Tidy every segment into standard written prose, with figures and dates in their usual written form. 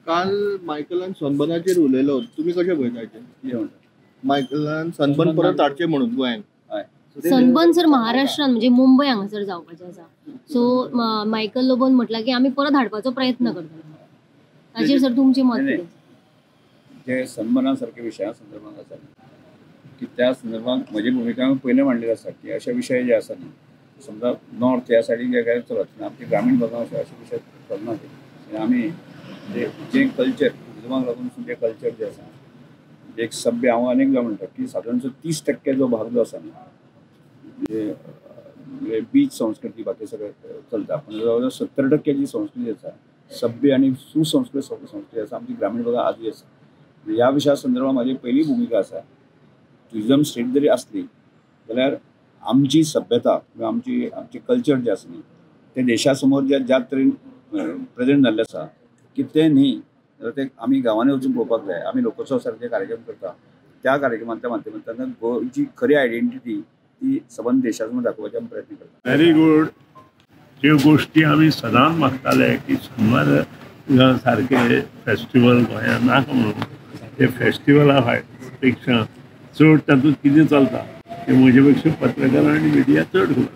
काल मायकलान सनबर्नाचेर उलयलो, तुमी कशें पळयताचे? मायकलान सनबर्न परत हाडचे म्हणून गोंयान. सनबर्न सर महाराष्ट्रात म्हणजे मुंबई हांगासर जावपाचें आसा. सो मायकल लोबोन म्हटलां की आमी परत हाडपाचो प्रयत्न करतले. ताचेर सर तुमचें मत कितें? जे सन्माना सारख्या विशया संदर्भात आसा की त्या संदर्भात म्हजी भूमिका पयलीं मांडलेली आसा की अशा विशय जे आसा न्ही, समजा नॉर्थ ह्या सायडीक जे काय चलत ना, आमच्या ग्रामीण भागात अशे विशय चलना ते. आमी जे कल्चर टुरिजमाक लागून जे कल्चर जे आसा, एक सभ्य हांव अनेक वेळा म्हणटा की सादारणसो 30% जो भाग जो आसा न्ही, म्हणजे बीच संस्कृती बाकी सगळें चलता, पण जवळ 70% जी संस्कृती आसा, सभ्य आणि सुसंस्कृत संस्कृती आसा आमची ग्रामीण भागात आजूय आसा. ह्या विशया संदर्भात माझी पहिली भूमिका आसा. टुरिजम स्टेट जरी असली जाल्यार आमची सभ्यता किंवा आमचे कल्चर जे आसा न्ही, ते देशा समोर ज्या तरेन प्रेजेंट जाल्ले आसा की ते न्ही जाल्यार ते आमी गांवांनी वचून पळोवपाक जाय. आमी लोकोत्सव सारखे कार्यक्रम करता, त्या कार्यक्रमांच्या माध्यमांतल्यान गोंयची खरी आयडेंटिटी ती सबंद देशासमोर दाखोवपाचे आमी प्रयत्न करता. Very good. ज्यो गोष्टी आमी सदांच मागताले की सनबर्न सारखे फेस्टिवल गोंयांत नाका म्हणून, ते फेस्टिवला पेक्षा चड तातूंत कितें चलता ते म्हजे पेक्षा पत्रकार आनी मिडिया चड खबर.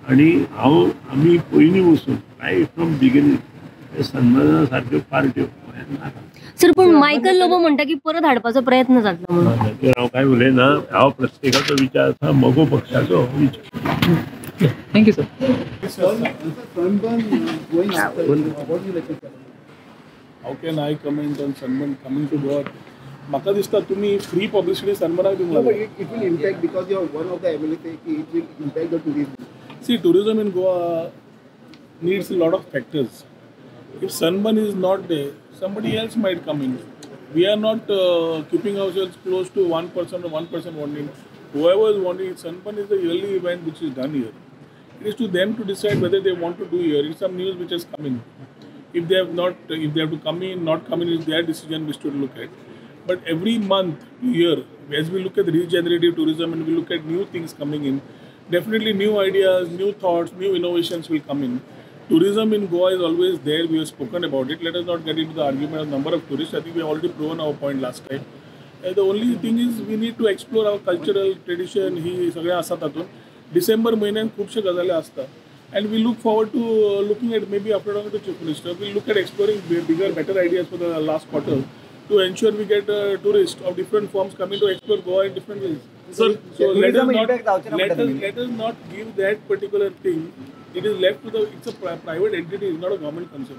आनी आमी पयलीं वचून रायट फ्रॉम बिगिनींग सनबर्ना सारक्यो पार्ट्यो गोंयांत नाका. सर पण मायकल लोबो म्हणटा की परत हाडपाचो प्रयत्न जातलो म्हणून. हांव काय उलयना, हांव प्रत्येकाचो विचार आसा, म्हजो पक्षाचो विचार. Thank you sir. How can I comment on Sunburn coming to Goa? म्हाका दिसता तुम्ही फ्री पब्लिसिटी सनबर्नाक दिवंक No, but it will impact because you are one of the MLA say it will impact the tourism. See, tourism in Goa needs a lot of factors. If Sunburn is not there, somebody else might come in. We are not keeping ourselves close to 1% or 1% wanting. Whoever is wanting it, Sunburn is the yearly event which is done here. It is to them to decide whether they want to do here. It's some news which has come in. If they have to come in, not come in, is their decision we should look at. But every month, year, as we look at regenerative tourism and we look at new things coming in, definitely new ideas, new thoughts, new innovations will come in. Tourism in Goa is always there. We have spoken about it. Let us not get into the argument of number of tourists. I think we have already proven our point last time. The only thing is we need to explore our cultural tradition. ही सगळ्या आसा तातूंत. डिसेंबर म्हयन्यान खुबशे गजाली आसता. And we look forward to looking at maybe after talking to Chief Minister, we'll look at exploring bigger, better ideas for the last quarter to ensure we get tourists of different forms coming to explore Goa in different ways. So let us not give that particular thing. It is left to it's a private entity, it's not a government concern.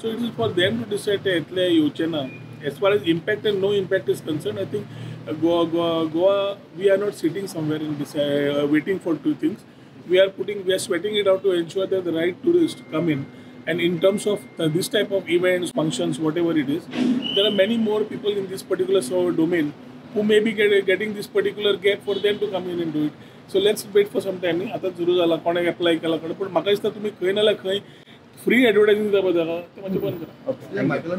So it is for them to decide etle yochena. As far as impact and no impact is concerned, I think Goa, we are not sitting somewhere in this, waiting for two things. We are sweating it out to ensure that the right tourists come in. And in terms of this type of events, functions, whatever it is, there are many more people in this particular domain who may be getting this particular gap for them to come in and do it. So let's wait for some time. आता सुरू झाला, कोणाक apply केला पण म्हाका दिसता तुम्ही खंय नाल्यार खंय फ्री एडवर्टायझिंग जावपाक जागा ते मातशें बंद करा.